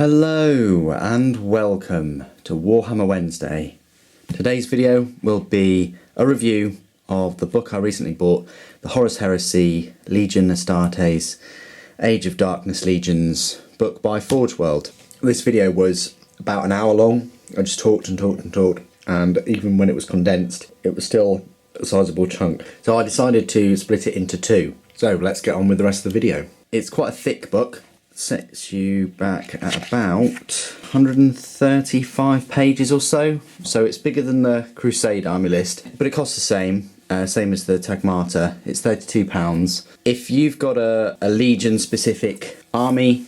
Hello and welcome to Warhammer Wednesday. Today's video will be a review of the book I recently bought, the Horus Heresy Legion Astartes Age of Darkness Legions book by Forgeworld. This video was about an hour long. I just talked, and even when it was condensed it was still a sizable chunk. So I decided to split it into two. So let's get on with the rest of the video. It's quite a thick book. Sets you back at about 135 pages or so. So it's bigger than the Crusade army list, but it costs the same. Same as the Tagmata. It's £32. If you've got a Legion specific army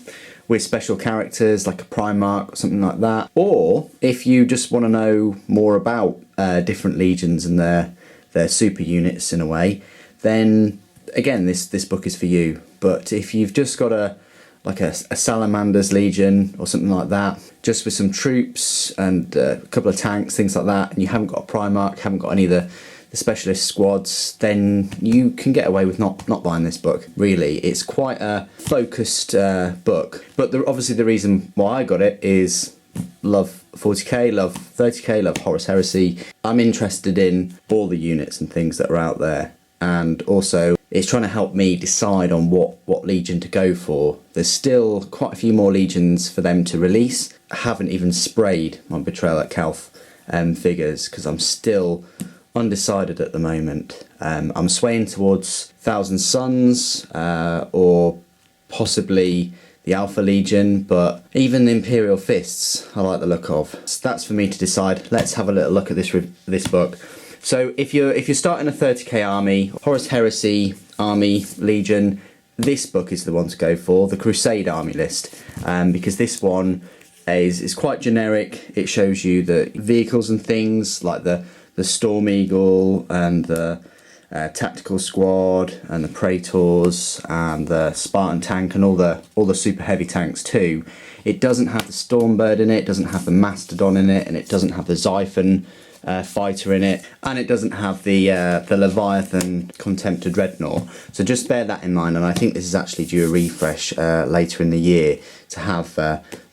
with special characters like a Primarch or something like that, or if you just want to know more about different legions and their super units in a way, then again this book is for you. But if you've just got a Salamander's Legion or something like that, just with some troops and a couple of tanks, things like that, and you haven't got a Primarch, haven't got any of the specialist squads, then you can get away with not buying this book. Really, it's quite a focused book. But obviously the reason why I got it is love 40k, love 30k, love Horus Heresy. I'm interested in all the units and things that are out there, and also it's trying to help me decide on what Legion to go for. There's still quite a few more Legions for them to release. I haven't even sprayed my Betrayal at Calth figures because I'm still undecided at the moment. I'm swaying towards Thousand Suns or possibly the Alpha Legion, but even the Imperial Fists I like the look of. So that's for me to decide. Let's have a little look at this book. So if you're starting a 30k army, Horus Heresy army, Legion, this book is the one to go for, the Crusade army list, because this one is quite generic. It shows you the vehicles and things like the Storm Eagle and the Tactical Squad and the Praetors and the Spartan tank and all the super heavy tanks too. It doesn't have the Stormbird in it doesn't have the Mastodon in it, and it doesn't have the Xiphon fighter in it, and it doesn't have the Leviathan Contemptor Dreadnought. So just bear that in mind, and I think this is actually due a refresh later in the year to have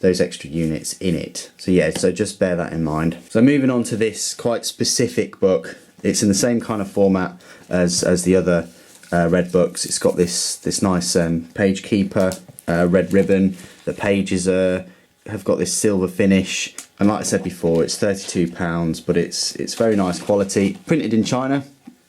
those extra units in it. So yeah, so just bear that in mind. So moving on to this quite specific book. It's in the same kind of format as the other red books. It's got this nice page keeper red ribbon. The pages have got this silver finish, and like I said before, it's £32, but it's very nice quality. Printed in China.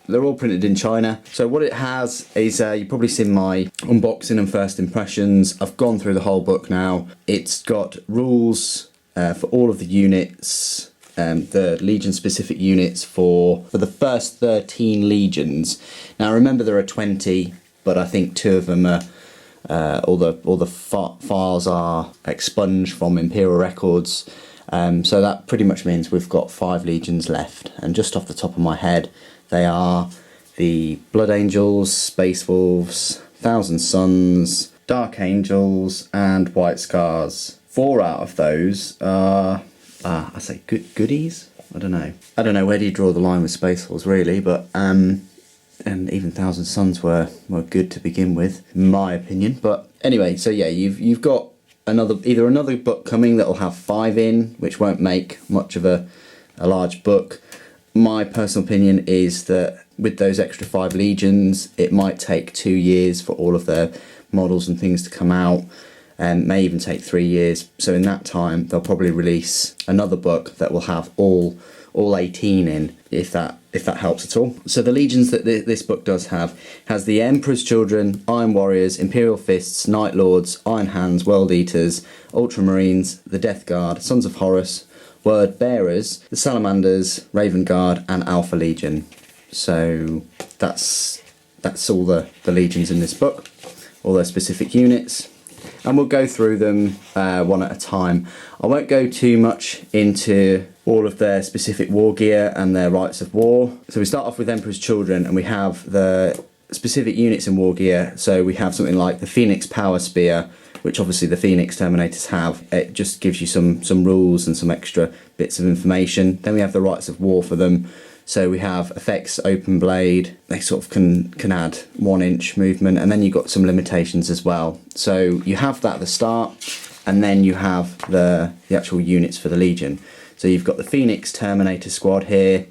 They're all printed in China. So what it has is, you've probably seen my unboxing and first impressions. I've gone through the whole book now. It's got rules for all of the units, the Legion specific units for the first 13 Legions. Now remember there are 20, but I think 2 of them are all the files are expunged from Imperial records. So that pretty much means we've got 5 Legions left, and just off the top of my head they are the Blood Angels, Space Wolves, Thousand Suns, Dark Angels and White Scars. 4 out of those are I say goodies? I don't know where do you draw the line with Space Wolves really, but and even Thousand Suns were good to begin with, in my opinion. But anyway, so yeah, you've got either another book coming that'll have 5 in, which won't make much of a large book. My personal opinion is that with those extra 5 Legions, it might take 2 years for all of their models and things to come out, and may even take 3 years. So in that time, they'll probably release another book that will have all 18 in, if that helps at all. So the Legions that this book does has the Emperor's Children, Iron Warriors, Imperial Fists, Night Lords, Iron Hands, World Eaters, Ultramarines, the Death Guard, Sons of Horus, Word Bearers, the Salamanders, Raven Guard and Alpha Legion. So that's all the Legions in this book, all their specific units, and we'll go through them one at a time. I won't go too much into all of their specific war gear and their Rites of War. So we start off with Emperor's Children, and we have the specific units in war gear. So we have something like the Phoenix Power Spear, which obviously the Phoenix Terminators have. It just gives you some rules and some extra bits of information. Then we have the Rites of War for them. So we have effects, open blade, they sort of can add 1 inch movement, and then you've got some limitations as well. So you have that at the start, and then you have the actual units for the Legion. So you've got the Phoenix Terminator squad here,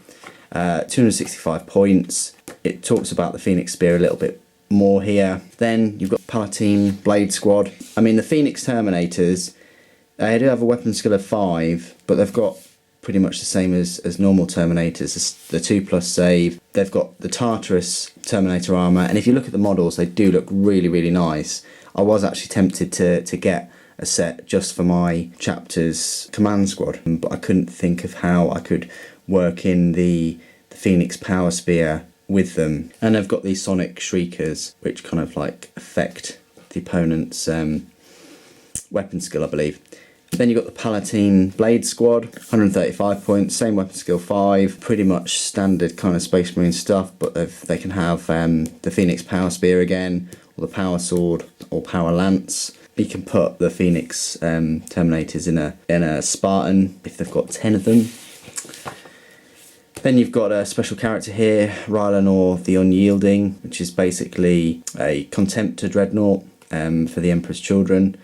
265 points. It talks about the Phoenix Spear a little bit more here. Then you've got Palatine Blade squad. I mean, the Phoenix Terminators, they do have a weapon skill of 5, but they've got pretty much the same as normal Terminators. It's the 2+ save. They've got the Tartarus Terminator armour, and if you look at the models, they do look really, really nice. I was actually tempted to get a set just for my chapter's command squad, but I couldn't think of how I could work in the Phoenix Power Spear with them. And they've got these Sonic Shriekers, which kind of like affect the opponent's weapon skill, I believe. Then you've got the Palatine Blade squad, 135 points, same weapon skill 5, pretty much standard kind of Space Marine stuff, but they can have the Phoenix Power Spear again, or the Power Sword, or Power Lance. You can put the Phoenix Terminators in a Spartan if they've got 10 of them. Then you've got a special character here, Rylanor the Unyielding, which is basically a Contemptor Dreadnought for the Emperor's Children.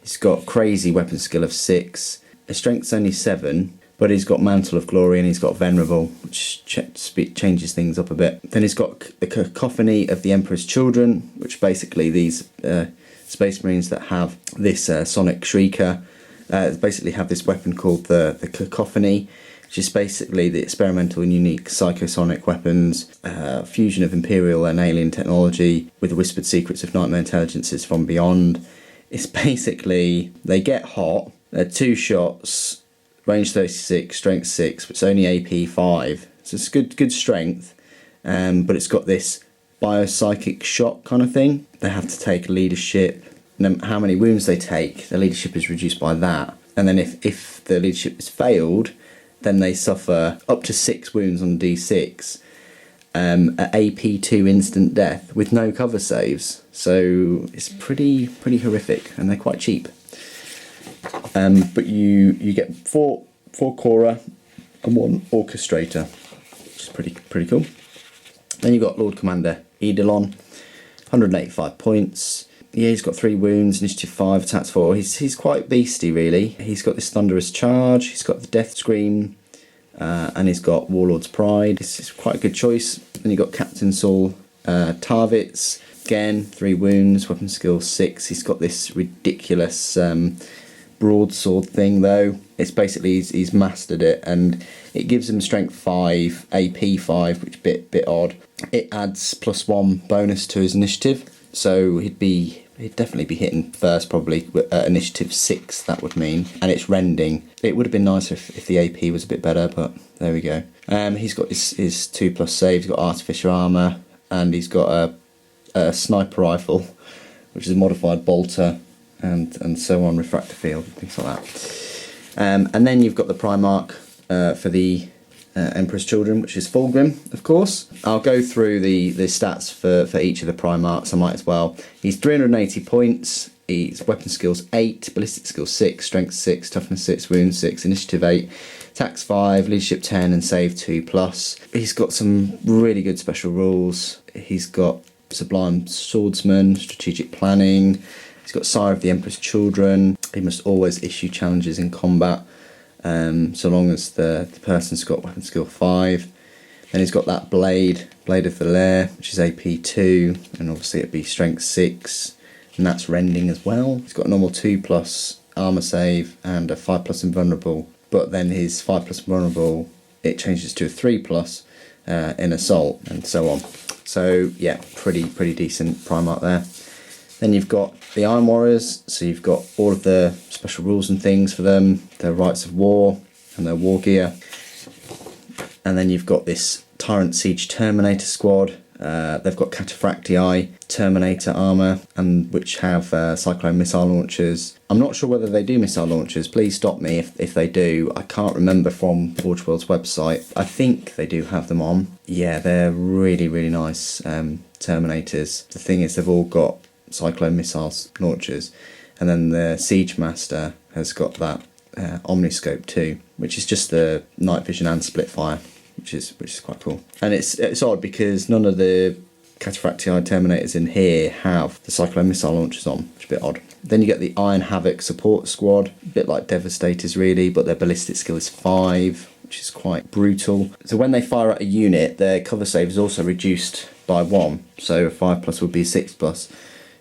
He's got crazy weapon skill of 6. His strength's only 7, but he's got Mantle of Glory and he's got Venerable, which changes things up a bit. Then he's got the Cacophony of the Emperor's Children, which basically these Space Marines that have this Sonic Shrieker basically have this weapon called the Cacophony, which is basically the experimental and unique psychosonic weapons, fusion of Imperial and alien technology with the whispered secrets of nightmare intelligences from beyond. It's basically, they get hot, they're 2 shots, range 36, strength 6, but it's only AP 5, so it's good strength, but it's got this biopsychic shock kind of thing. They have to take leadership, and how many wounds they take, their leadership is reduced by that, and then if the leadership is failed, then they suffer up to 6 wounds on D6, at AP2 instant death with no cover saves. So it's pretty horrific, and they're quite cheap. But you get 4 Cora and 1 Orchestrator, which is pretty cool. Then you've got Lord Commander Edele, 185 points. Yeah, he's got 3 wounds, initiative 5, attacks 4. He's quite beasty, really. He's got this Thunderous Charge, he's got the Death Scream, and he's got Warlord's Pride. This is quite a good choice. Then you've got Captain Saul Tarvitz, again 3 wounds, weapon skill 6. He's got this ridiculous broadsword thing though. It's basically he's mastered it, and it gives him strength 5, AP 5, which is a bit odd. It adds +1 bonus to his initiative, so he'd definitely be hitting first, probably at initiative 6, that would mean. And it's rending. It would have been nicer if the AP was a bit better, but there we go. He's got his 2+ save, he's got artificial armour, and he's got a sniper rifle, which is a modified bolter, and so on, refractor field, and things like that. And then you've got the Primarch for the Emperor's Children, which is Fulgrim, of course. I'll go through the stats for each of the Primarchs, I might as well. He's 380 points, his weapon skills 8, ballistic skills 6, strength 6, toughness 6, wounds 6, initiative 8, attacks 5, leadership 10, and save 2+. He's got some really good special rules. He's got Sublime Swordsman, strategic planning. He's got Sire of the Emperor's Children. He must always issue challenges in combat, so long as the person's got weapon skill 5. Then he's got that Blade of the Lair, which is AP 2, and obviously it'd be strength 6, and that's rending as well. He's got a normal 2+ armour save and a 5+ invulnerable, but then his 5+ invulnerable, it changes to a 3+ in assault, and so on. So yeah, pretty decent Primarch there. Then you've got the Iron Warriors, so you've got all of the special rules and things for them, their Rites of War and their war gear. And then you've got this Tyrant Siege Terminator squad. They've got Cataphractii Terminator armour, and which have Cyclone missile launchers. I'm not sure whether they do missile launchers, please stop me if they do. I can't remember from Forgeworld's website. I think they do have them on. Yeah, they're really nice Terminators. The thing is, they've all got Cyclone missiles launchers, and then the Siege Master has got that Omniscope too, which is just the night vision and split fire, which is quite cool. And it's odd because none of the Cataphractii Terminators in here have the Cyclone missile launchers on, which is a bit odd. Then you get the Iron Havoc support squad, a bit like Devastators really, but their ballistic skill is 5, which is quite brutal. So when they fire at a unit, their cover save is also reduced by 1, so a 5+ would be a 6+.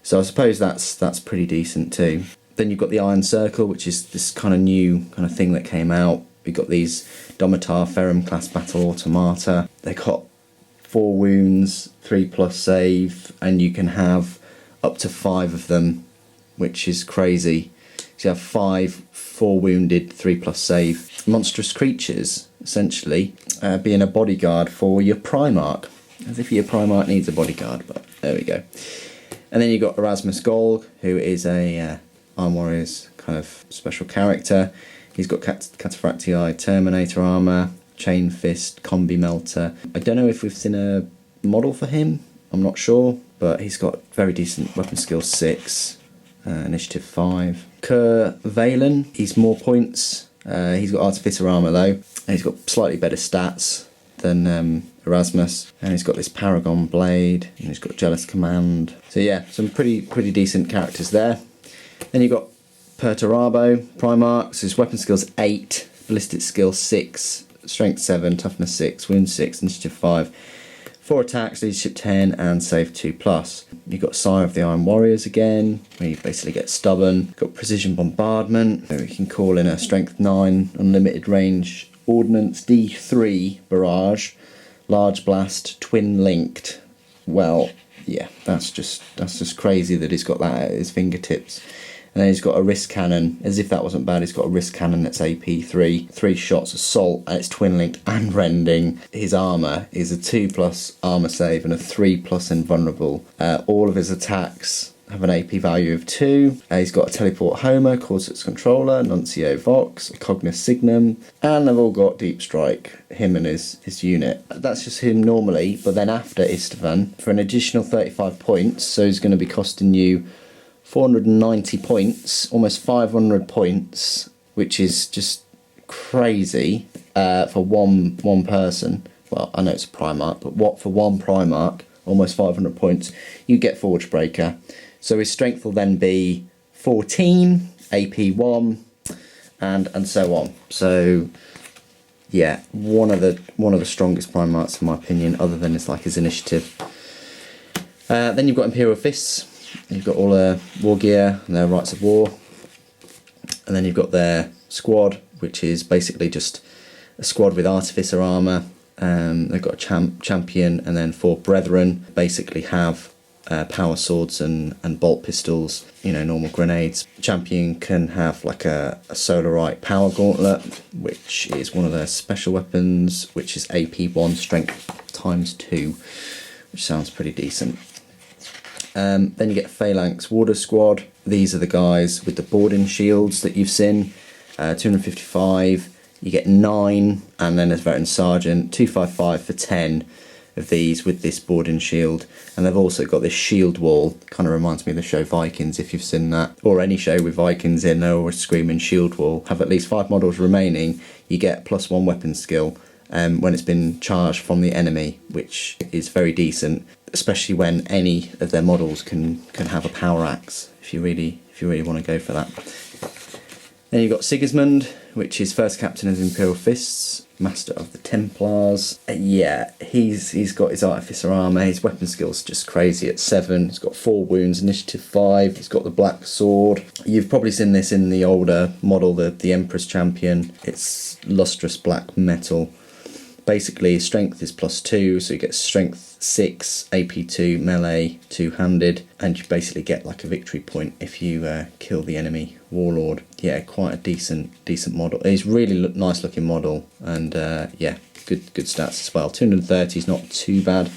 So I suppose that's pretty decent too. Then you've got the Iron Circle, which is this kind of new kind of thing that came out. We've got these Domitar Ferrum class battle automata. They got 4 wounds, 3+ save, and you can have up to 5 of them, which is crazy. So you have 4 wounded, 3+ save. Monstrous creatures, essentially, being a bodyguard for your Primarch. As if your Primarch needs a bodyguard, but there we go. And then you've got Erasmus Golg, who is a Iron Warriors kind of special character. He's got Cataphractii Terminator armour, Chain Fist, Combi Melter. I don't know if we've seen a model for him, I'm not sure, but he's got very decent weapon skill 6, initiative 5. Kerr Valen, he's more points. He's got Artificer armour though, and he's got slightly better stats than Erasmus, and he's got this Paragon Blade, and he's got Jealous Command. So yeah, some pretty decent characters there. Then you've got Perturabo, Primarchs. His weapon skill's 8, ballistic skill 6, strength 7, toughness 6, wound 6, initiative 5, 4 attacks, leadership 10, and save 2+. You've got Sire of the Iron Warriors again, where you basically get stubborn. You've got Precision Bombardment, where you can call in a strength 9, unlimited range ordnance, D3 barrage, large blast, twin linked. Well, yeah, that's just crazy that he's got that at his fingertips. And then he's got a wrist cannon. As if that wasn't bad, he's got a wrist cannon that's AP3, 3 shots, assault, and it's twin linked and rending. His armour is a 2+ armour save and a 3+ invulnerable. All of his attacks have an AP value of 2. He's got a Teleport Homer, Corset's Controller, Nuncio Vox, a Cognis Signum, and they've all got Deep Strike, him and his unit. That's just him normally, but then after Istvan, for an additional 35 points, so he's going to be costing you 490 points, almost 500 points, which is just crazy for one person. Well, I know it's a Primarch, but for one Primarch, almost 500 points, you get Forgebreaker. So his strength will then be 14, AP 1, and so on. So yeah, one of the strongest Primarchs in my opinion, other than his initiative. Then you've got Imperial Fists. You've got all their war gear and their Rites of War, and then you've got their squad, which is basically just a squad with Artificer armour. They've got a champion, and then 4 brethren basically have power swords and bolt pistols, normal grenades. Champion can have like a Solarite power gauntlet, which is one of their special weapons, which is AP 1 strength ×2, which sounds pretty decent. Then you get Phalanx Warder Squad. These are the guys with the boarding shields that you've seen. 255, you get 9, and then as Veteran Sergeant, 255 for 10 of these with this boarding shield. And they've also got this shield wall, kind of reminds me of the show Vikings, if you've seen that, or any show with Vikings in, they're always screaming shield wall. Have at least 5 models remaining, you get +1 weapon skill when it's been charged from the enemy, which is very decent, especially when any of their models can have a power axe, if you really want to go for that. Then you've got Sigismund, which is first captain of the Imperial Fists, master of the Templars. Yeah, he's got his Artificer armour, his weapon skill's just crazy at 7, he's got 4 wounds, initiative 5, he's got the black sword. You've probably seen this in the older model, the Empress Champion. It's lustrous black metal. Basically, strength is +2, so you get strength 6, AP 2, melee, 2-handed, and you basically get like a victory point if you kill the enemy warlord. Yeah, quite a decent model. It's really nice looking model, and yeah, good stats as well. 230 is not too bad.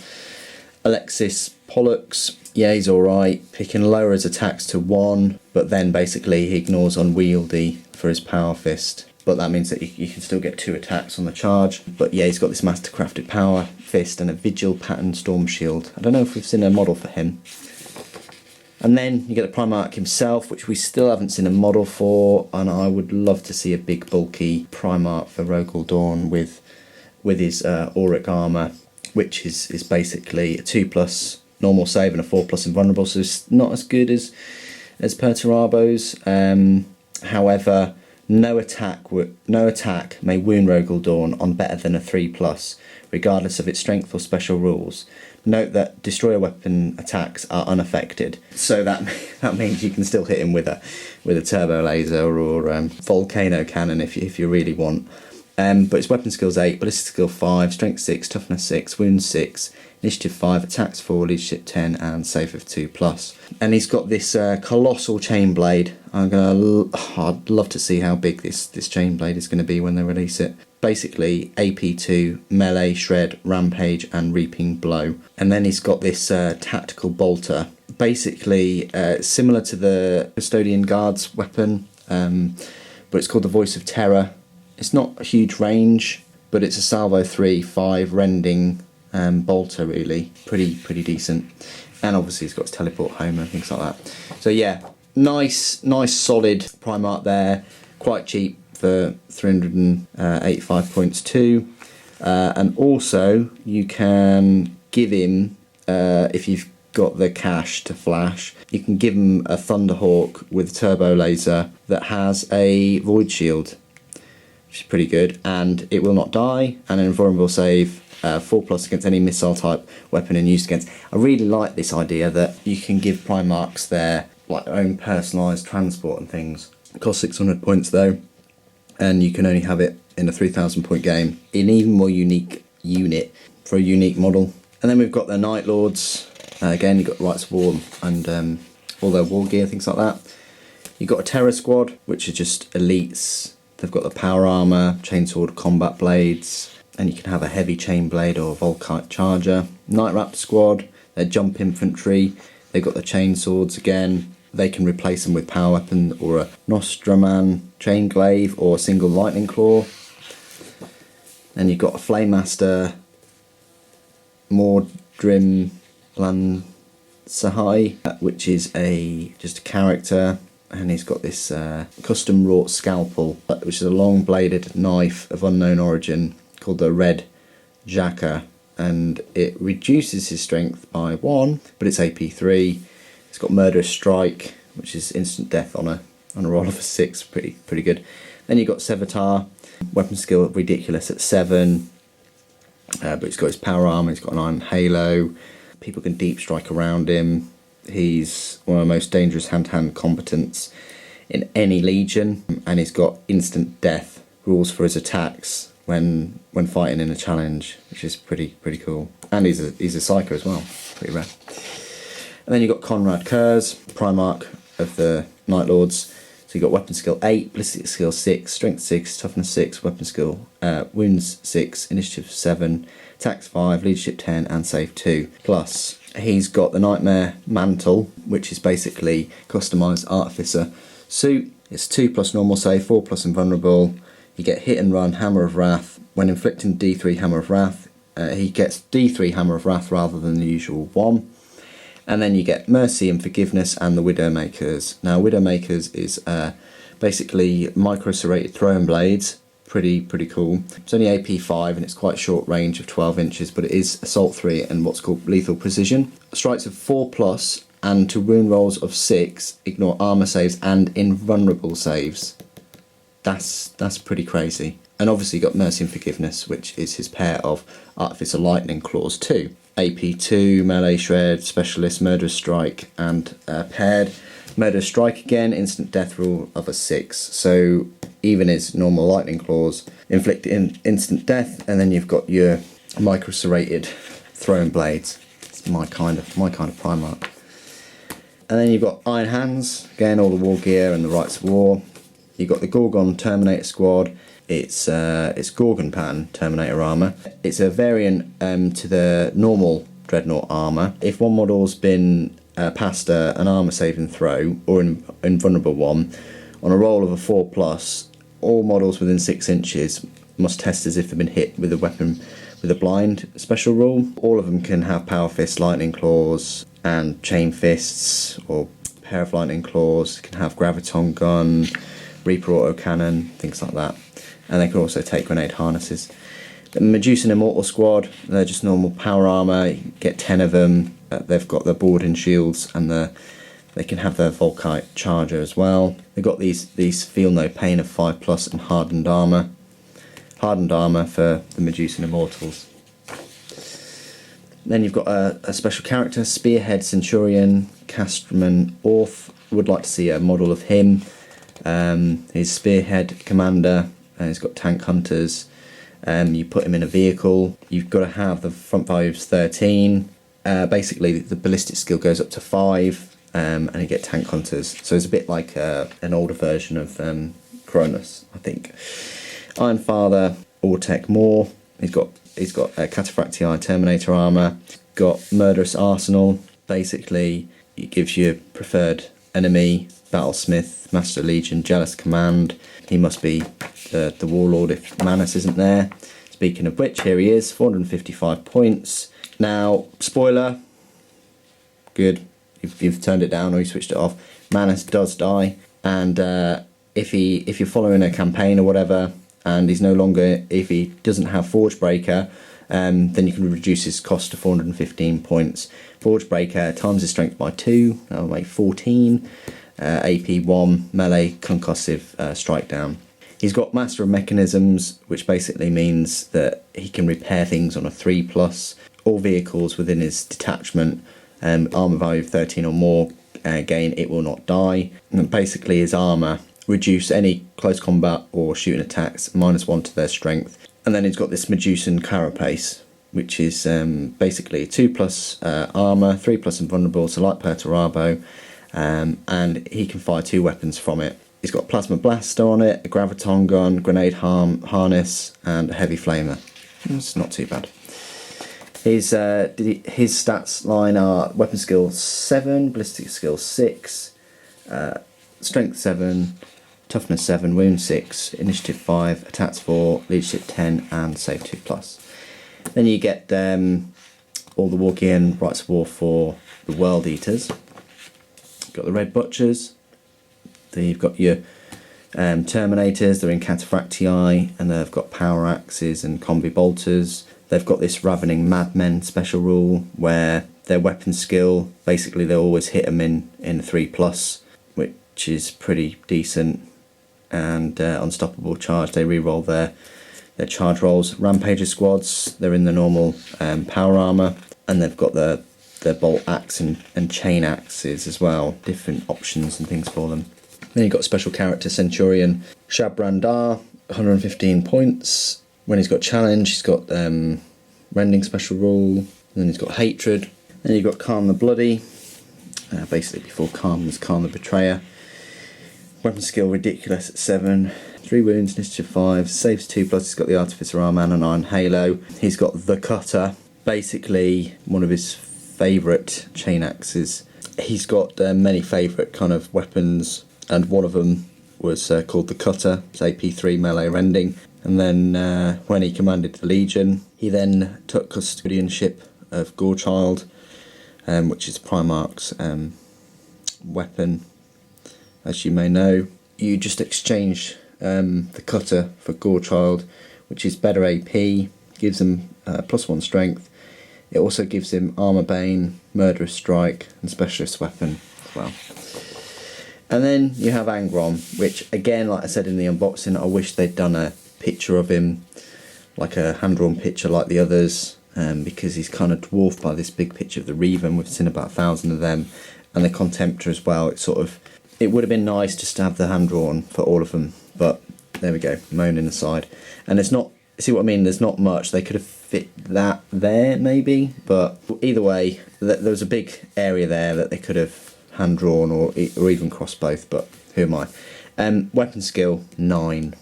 Alexis Pollux, yeah, he's alright. He can lower his attacks to 1, but then basically he ignores Unwieldy for his Power Fist. But that means that you can still get 2 attacks on the charge. But yeah, he's got this mastercrafted Power Fist and a Vigil Pattern Storm Shield. I don't know if we've seen a model for him. And then you get the Primarch himself, which we still haven't seen a model for, and I would love to see a big bulky Primarch for Rogel Dawn with his Auric armour, which is basically a 2+ normal save and a 4+ invulnerable, so it's not as good as per Tarabo's. However, no attack may wound Rogue Dawn on better than a 3+, regardless of its strength or special rules. Note that destroyer weapon attacks are unaffected, so that means you can still hit him with a turbo laser or volcano cannon if you really want. But its weapon skill's 8, ballistic skill 5, strength 6, toughness 6, wounds 6, initiative 5, attacks 4, leadership 10, and save of 2+. And he's got this colossal chain blade. I'd love to see how big this chain blade is going to be when they release it. Basically, AP2, melee, shred, rampage, and reaping blow. And then he's got this tactical bolter. Basically, similar to the custodian guard's weapon, but it's called the Voice of Terror. It's not a huge range, but it's a salvo 3/5 rending bolter, really. Pretty decent. And obviously, it's got its teleport home and things like that. So yeah, nice solid Primarch there. Quite cheap for 385 points too. And also, you can give him, if you've got the cash to flash, you can give him a Thunderhawk with turbo laser that has a void shield, which is pretty good, and it will not die, and an invulnerable save, 4+ against any missile type weapon and used against. I really like this idea that you can give Primarchs their own personalised transport and things. It costs 600 points though, and you can only have it in a 3,000 point game, an even more unique unit for a unique model. And then we've got the Night Lords. Again, you've got Rites of War and all their war gear, things like that. You've got a Terror Squad, which are just elites. They've got the power armour, chainsword, combat blades, and you can have a heavy chain blade or a Volkite charger. Night Raptor Squad, they're jump infantry. They've got the chain swords again. They can replace them with power weapon or a Nostraman chain glaive or a single lightning claw. Then you've got a Flame Master, Mordrim Lansahai, which is just a character, and he's got this custom wrought scalpel, which is a long bladed knife of unknown origin called the Red Jacka, and it reduces his strength by 1, but it's AP3. It's got Murderous Strike, which is instant death on a roll of a 6, pretty good. Then you've got Sevatar, weapon skill ridiculous at 7, but he's got his power armor, he's got an iron halo, people can deep strike around him. He's one of the most dangerous hand-to-hand combatants in any legion, and he's got instant death rules for his attacks when fighting in a challenge, which is pretty cool. And he's a psycho as well, pretty rare. And then you've got Conrad Kurz, Primarch of the Night Lords. So you've got weapon skill 8, ballistic skill 6, strength 6, toughness 6, weapon skill, wounds 6, initiative 7, attacks 5, leadership 10, and save 2. Plus, he's got the Nightmare Mantle, which is basically customised Artificer suit. It's 2+ normal save, 4+ invulnerable. You get hit and run, Hammer of Wrath. When inflicting D3 Hammer of Wrath, he gets D3 Hammer of Wrath rather than the usual 1. And then you get Mercy and Forgiveness and the Widowmakers. Now, Widowmakers is basically micro-serrated throwing blades. Pretty cool. It's only AP5 and it's quite short range of 12 inches, but it is Assault 3 and what's called Lethal Precision. Strikes of 4+, and to wound rolls of 6, ignore armour saves and invulnerable saves. That's pretty crazy. And obviously you got Mercy and Forgiveness, which is his pair of Artificer Lightning Claws 2. AP2, Melee Shred, Specialist, Murderous Strike, and paired. Murderous Strike again, instant death rule of a 6. So even his normal Lightning Claws inflict instant death, and then you've got your micro-serrated throwing blades. It's my kind of Primarch. And then you've got Iron Hands, again all the war gear and the Rites of War. You've got the Gorgon Terminator Squad. It's Gorgon pattern Terminator armour. It's a variant to the normal Dreadnought armour. If one model's been past an armour saving throw or an invulnerable one, on a roll of a 4+, all models within 6 inches must test as if they've been hit with a weapon with a blind special rule. All of them can have Power Fists, Lightning Claws, and Chain Fists, or pair of Lightning Claws. Can have Graviton Gun, Reaper Autocannon, things like that. And they can also take grenade harnesses. The Medusan Immortal Squad, they're just normal power armour, you get 10 of them. They've got the boarding shields and they can have their Volkite charger as well. They've got these feel no pain of 5+ and hardened armour. Hardened armour for the Medusan Immortals. Then you've got a special character, Spearhead Centurion, Castraman Orth. Would like to see a model of him. He's Spearhead Commander, and he's got tank hunters. You put him in a vehicle. You've got to have the front value of 13. Basically, the ballistic skill goes up to 5, and you get tank hunters. So it's a bit like an older version of Cronus, I think. Ironfather, Ortec Moore. He's got Cataphractii Terminator armour. Got Murderous Arsenal. Basically, it gives you preferred enemy, Battlesmith, Master Legion, Jealous Command. He must be the Warlord if Manus isn't there. Speaking of which, here he is, 455 points. Now, spoiler, good, if you've turned it down or you switched it off, Manus does die, and if you're following a campaign or whatever, and he's no longer, if he doesn't have Forgebreaker, then you can reduce his cost to 415 points. Forgebreaker times his strength by 2, that'll make 14. AP 1, melee, concussive, strike down. He's got Master of Mechanisms, which basically means that he can repair things on a 3+. All vehicles within his detachment, armour value of 13 or more, gain It Will Not Die. And basically his armour, reduce any close combat or shooting attacks, -1 to their strength. And then he's got this Medusan Carapace, which is basically 2+ armour, 3+ invulnerable, so like Perturabo, and he can fire 2 weapons from it. He's got a Plasma Blaster on it, a Graviton Gun, Grenade Harness, and a Heavy Flamer. It's not too bad. His stats line are Weapon Skill 7, Ballistic Skill 6, Strength 7, Toughness 7, Wound 6, Initiative 5, Attacks 4, Leadership 10, and Save 2+. Then you get all the walk-in Rites of War for the World Eaters. You've got the Red Butchers. Then you've got your Terminators. They're in Cataphractii, and they've got Power Axes and Combi Bolters. They've got this Ravening Madmen special rule where their weapon skill, basically they always hit them in 3+, which is pretty decent. And Unstoppable Charge, they re-roll their charge rolls. Rampager squads, they're in the normal power armour, and they've got their bolt axe and chain axes as well, different options and things for them. Then you've got special character Centurion Shabrandar, 115 points. When he's got challenge, he's got Rending special rule, and then he's got Hatred. Then you've got Khan the Bloody, basically before Khan was Khan the Betrayer. Weapon skill ridiculous at 7, 3 wounds, initiative 5, saves 2+. He's got the Artificer armor and an Iron Halo. He's got the Cutter, basically one of his favourite chain axes. He's got many favourite kind of weapons, and one of them was called the Cutter. It's AP3 melee rending. And then when he commanded the Legion, he then took custodianship of Gorechild, which is Primarch's weapon. As you may know, you just exchange the Cutter for Gorechild, which is better AP, gives him +1 strength. It also gives him Armour Bane, Murderous Strike, and Specialist Weapon as well. And then you have Angrom, which again, like I said in the unboxing, I wish they'd done a picture of him, like a hand-drawn picture like the others, because he's kind of dwarfed by this big picture of the Revan. We've seen about 1,000 of them, and the Contemptor as well. It would have been nice just to have the hand-drawn for all of them, but there we go, moaning aside. And it's not, see what I mean, there's not much. They could have fit that there maybe, but either way, there was a big area there that they could have hand-drawn or even cross both, but who am I? Weapon skill 9,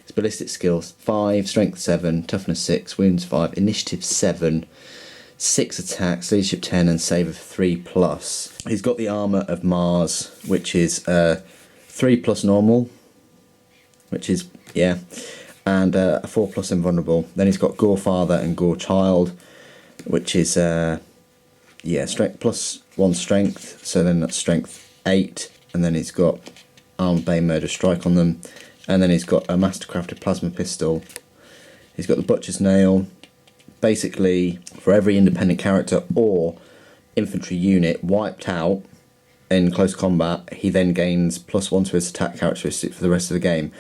his ballistic skills 5, strength 7, toughness 6, wounds 5, initiative 7, 6 attacks, leadership 10, and save of 3+. He's got the armour of Mars, which is 3+ normal, which is, yeah, and a 4+ invulnerable. Then he's got Gorefather and Gorechild, which is strength +1 strength, so then that's strength 8, and then he's got Armour Bane Murder Strike on them, and then he's got a Mastercrafted Plasma Pistol. He's got the Butcher's Nail. Basically, for every independent character or infantry unit wiped out in close combat, he then gains +1 to his attack characteristic for the rest of the game,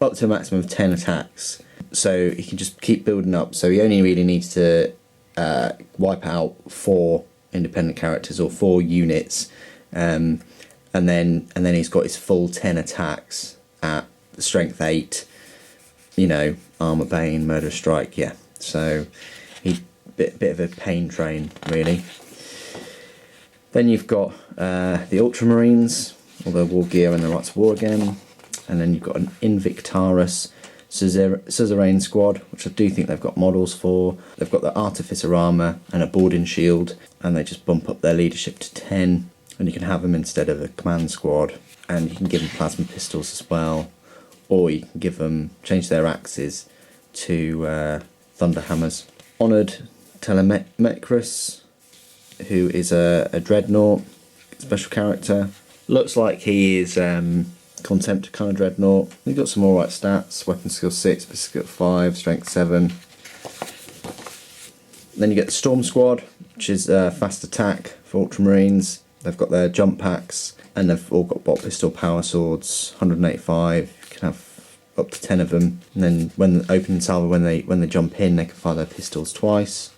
up to a maximum of 10 attacks. So he can just keep building up. So he only really needs to wipe out 4 independent characters or 4 units, and then he's got his full 10 attacks at strength 8. You know, armor bane, murder strike. Yeah. So he bit of a pain train really. Then you've got the Ultramarines, all their war gear and the Rites of War again. And then you've got an Invictarus Suzerain squad, which I do think they've got models for. They've got the Artificer armour and a boarding shield, and they just bump up their leadership to 10. And you can have them instead of a command squad. And you can give them plasma pistols as well. Or you can give them, change their axes to thunder hammers. Honoured Telemachus, who is a dreadnought special character. Looks like he is Contempt kind of dreadnought. He's got some alright stats: weapon skill 6, skill 5, strength 7. Then you get the Storm Squad, which is fast attack for Ultramarines. They've got their jump packs, and they've all got bot pistol power swords, 185. You can have up to 10 of them. And then when opening salvo, when they jump in, they can fire their pistols twice.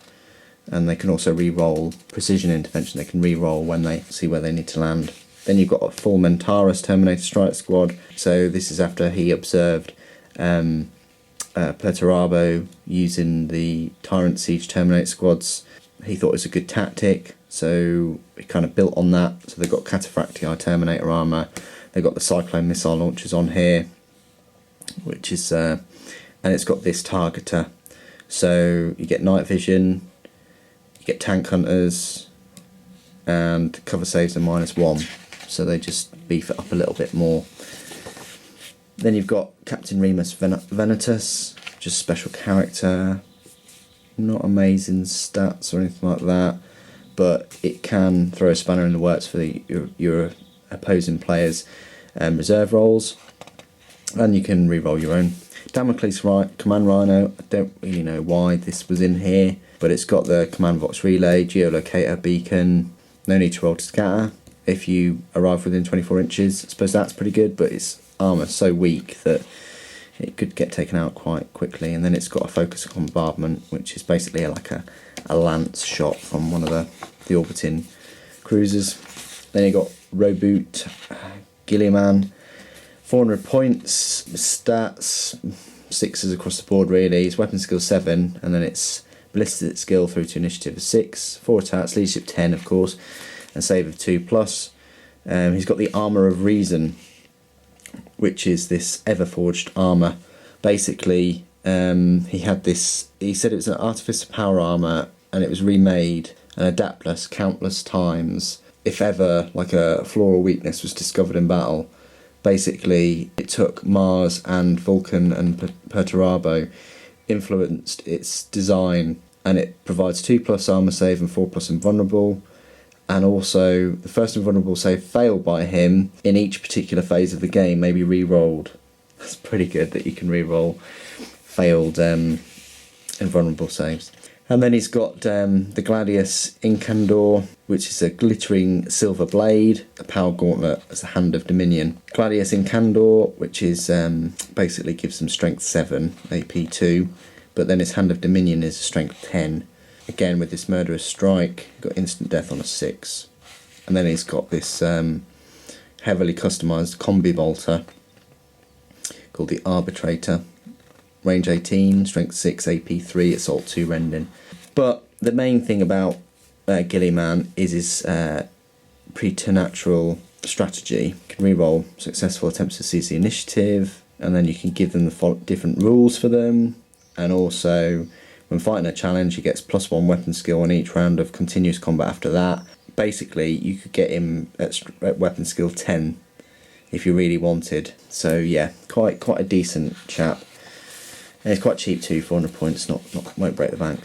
And they can also re-roll precision intervention. They can re-roll when they see where they need to land. Then you've got a full Mentarus Terminator strike squad. So this is after he observed Perturabo using the Tyrant Siege Terminator squads. He thought it was a good tactic, so he kind of built on that. So they've got Cataphractii Terminator armour. They've got the Cyclone missile launchers on here, which is and it's got this targeter. So you get night vision. You get tank hunters, and cover saves are -1, so they just beef it up a little bit more. Then you've got Captain Remus Venatus, just special character, not amazing stats or anything like that, but it can throw a spanner in the works for your opposing players' reserve rolls, and you can re-roll your own. Damocles Command Rhino, I don't really know why this was in here, but it's got the Command Vox Relay, Geolocator Beacon, no need to roll to scatter if you arrive within 24 inches. I suppose that's pretty good, but its armour so weak that it could get taken out quite quickly. And then it's got a Focus Bombardment, which is basically like a lance shot from one of the orbiting cruisers. Then you got Roboot Gilliman, 400 points, stats, 6s across the board really. It's weapon skill 7, and then it's ballistic skill through to initiative of 6, 4 attacks, leadership 10 of course, and save of 2+. He's got the Armour of Reason, which is this ever-forged armour. Basically, he had this, he said it was an Artificer power armour, and it was remade and adaptless countless times. If ever like a flaw or weakness was discovered in battle, basically it took Mars and Vulcan and Perturabo, influenced its design, and it provides 2+ armour save and 4+ invulnerable. And also the first invulnerable save failed by him in each particular phase of the game may be re-rolled. That's pretty good that you can re-roll failed invulnerable saves. And then he's got the Gladius Incandor, which is a glittering silver blade, a power gauntlet as a Hand of Dominion. Gladius Incandor, which is basically gives him strength 7, AP 2, but then his Hand of Dominion is strength 10. Again with this murderous strike, got instant death on a 6. And then he's got this heavily customised combi bolter called the Arbitrator. Range 18, strength 6, AP 3, assault 2, rending. But the main thing about Gilliman is his preternatural strategy. You can reroll successful attempts to seize the initiative, and then you can give them the different rules for them. And also, when fighting a challenge, he gets +1 weapon skill on each round of continuous combat after that. Basically, you could get him at weapon skill 10 if you really wanted. So yeah, quite a decent chap. And it's quite cheap too, 400 points, not won't break the bank.